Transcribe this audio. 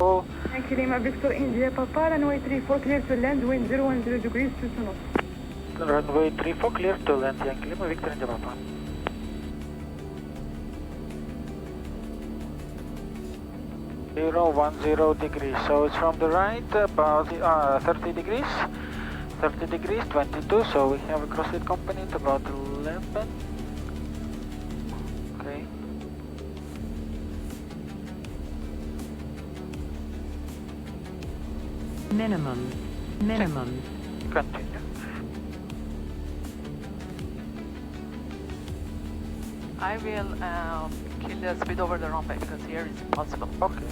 Oh, Yankee Lima Victor India Papa, runway 34 clear to land, wind 010 degrees to knots. runway 34 clear to land, Yankee Lima Victor India Papa. 010 degrees, so it's from the right about 30 degrees, 22, so we have a crosswind component about 11. Okay. Minimum. Continue. I will kill the speed over the runway because here is impossible. Okay.